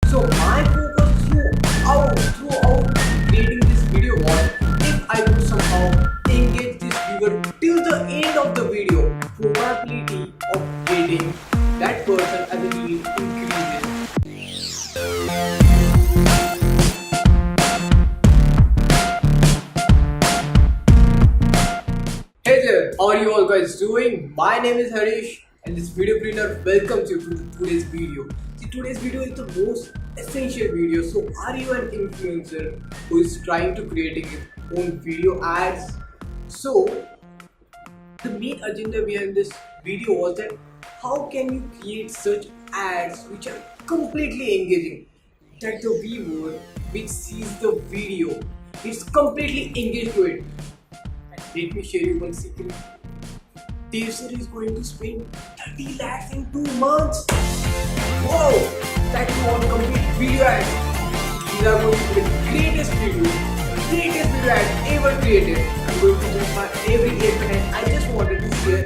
So my focus throughout creating this video was if I could somehow engage this viewer till the end of the video, probability of getting that person as a lead increases. Hey there, how are you all guys doing? My name is Harish and this Videopreneur welcomes you to today's video. See, today's video is the most essential video. So are you an influencer who is trying to create his own video ads? So the main agenda behind this video was that how can you create such ads which are completely engaging, that the viewer which sees the video is completely engaged to it. Let me share you one secret. Dev sir is going to spend 30 lakhs in 2 months. Wow! That you want complete video ads. These are going to be the greatest video ads ever created. I'm going to use my every effort and I just wanted to share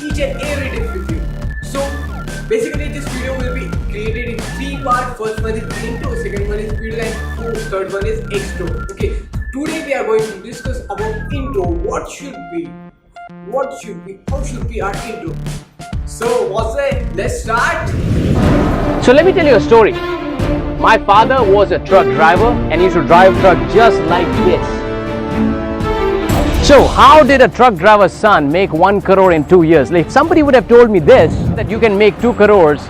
each and every tip with you. So basically this video will be created in 3 parts. First one is intro, second one is video and third one is extro. Okay. Today we are going to discuss about intro. What should be? How should be our intro? So what's it? Let's start. So let me tell you a story. My father was a truck driver and he used to drive a truck just like this. So how did a truck driver's son make 1 crore in 2 years? Like, if somebody would have told me this, that you can make 2 crores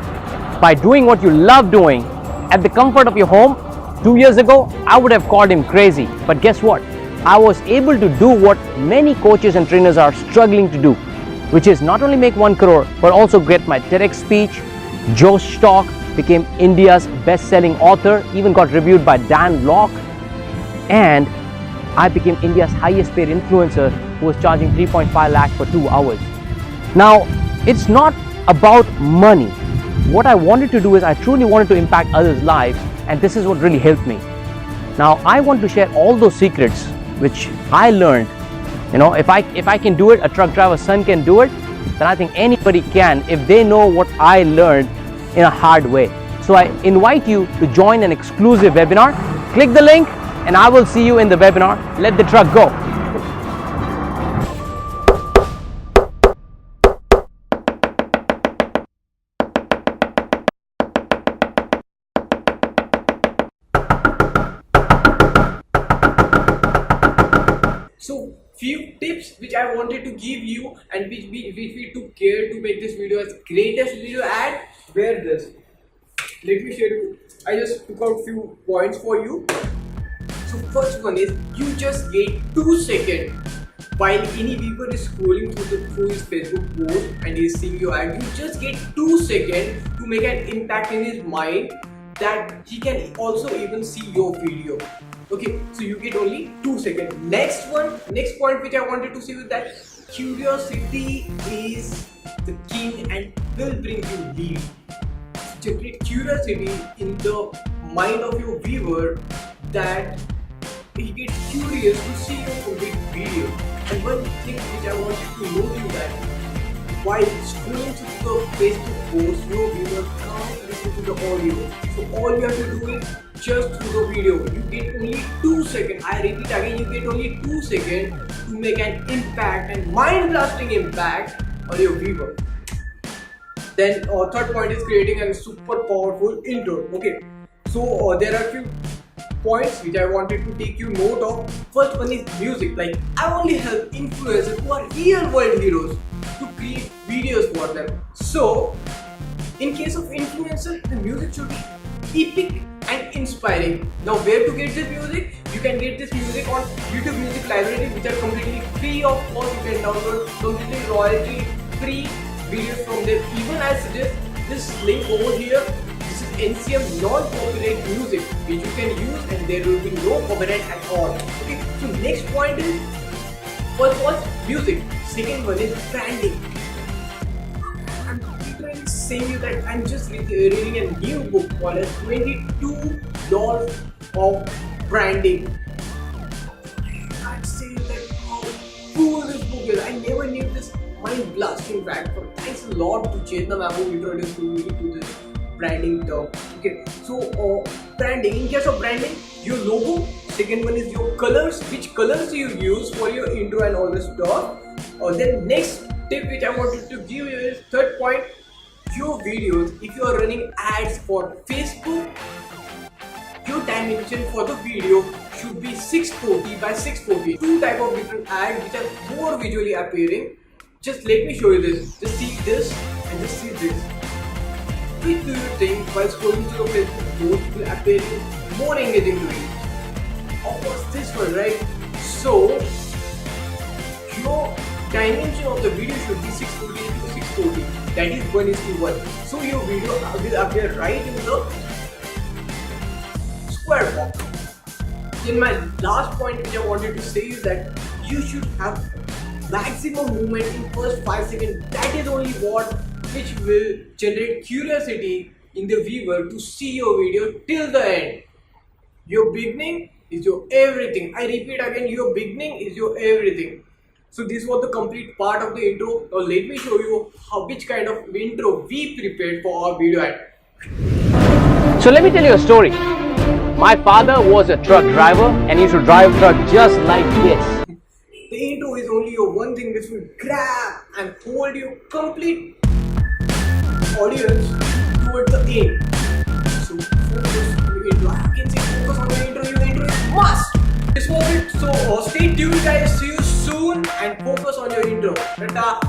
by doing what you love doing at the comfort of your home, 2 years ago, I would have called him crazy. But guess what? I was able to do what many coaches and trainers are struggling to do, which is not only make 1 crore, but also get my TEDx speech, Josh Talk, became India's best-selling author, even got reviewed by Dan Locke, and I became India's highest paid influencer who was charging 3.5 lakhs for 2 hours. Now, it's not about money. What I wanted to do is I truly wanted to impact others' lives, and this is what really helped me. Now I want to share all those secrets which I learned. You know, if I can do it, a truck driver's son can do it, then I think anybody can if they know what I learned in a hard way. So I invite you to join an exclusive webinar. Click the link and I will see you in the webinar. Let the truck go. So few tips which I wanted to give you and which we took care to make this video as greatest video ad were this. Let me share you. I just took out few points for you. So first one is you just get 2 seconds while any viewer is scrolling through his Facebook post and he is seeing your ad. You just get 2 seconds to make an impact in his mind that he can also even see your video. Okay, so you get only 2 seconds. Next point which I wanted to say is that curiosity is the king and will bring you lead. Generate curiosity in the mind of your viewer that he gets curious to see your complete video. And one thing which I wanted to note you that while scrolling through the Facebook post, your viewers can't listen to the audio. So all you have to do is just through the video. You get only 2 seconds. I repeat again, you get only 2 seconds to make an impact and mind-blasting impact on your viewer. Then third point is creating a super powerful intro. Okay, so there are few points which I wanted to take you note of. First one is music. Like, I only help influencers who are real world heroes to create videos for them. So in case of influencer, the music should be epic and inspiring. Now where to get this music? You can get this music on YouTube Music Library, which are completely free of cost. You can download completely royalty free videos from them. Even I suggest this link over here. This is NCM non-copyright music which you can use and there will be no copyright at all. Okay, so next point is, first was music, second one is branding. I'm literally saying you that I'm just reading a new book called as $22 of branding. I can't say that how cool this book is. I never knew this mind-blasting fact. Thanks a lot to Chetna ma'am who introduced me to this branding term. Okay, so branding, in case of branding, your logo. Second one is your colors, which colors you use for your intro and all the stuff. Then next tip which I wanted to give you is third point, your videos. If you are running ads for Facebook, your dimension for the video should be 640 by 640. Two type of different ads which are more visually appearing. Just let me show you this. Just see this and just see this. Which do you think while scrolling through your Facebook post will appear more engaging to you? Of course this one, right? So your dimension of the video should be 640 into 640. That is 1:1. So your video will appear right in the square box. Then my last point which I wanted to say is that you should have maximum movement in first 5 seconds. That is only what which will generate curiosity in the viewer to see your video till the end. Your beginning is your everything. I repeat again, your beginning is your everything. So this was the complete part of the intro. Now let me show you which kind of intro we prepared for our video ad. So let me tell you a story. My father was a truck driver and he used to drive a truck just like this. The intro is only your one thing which will grab and hold your complete audience towards the end. So focus on your intro. I can say focus on your intro. Your intro is must. This was it. So stay tuned guys. See you soon and focus on your intro. Ta-ta.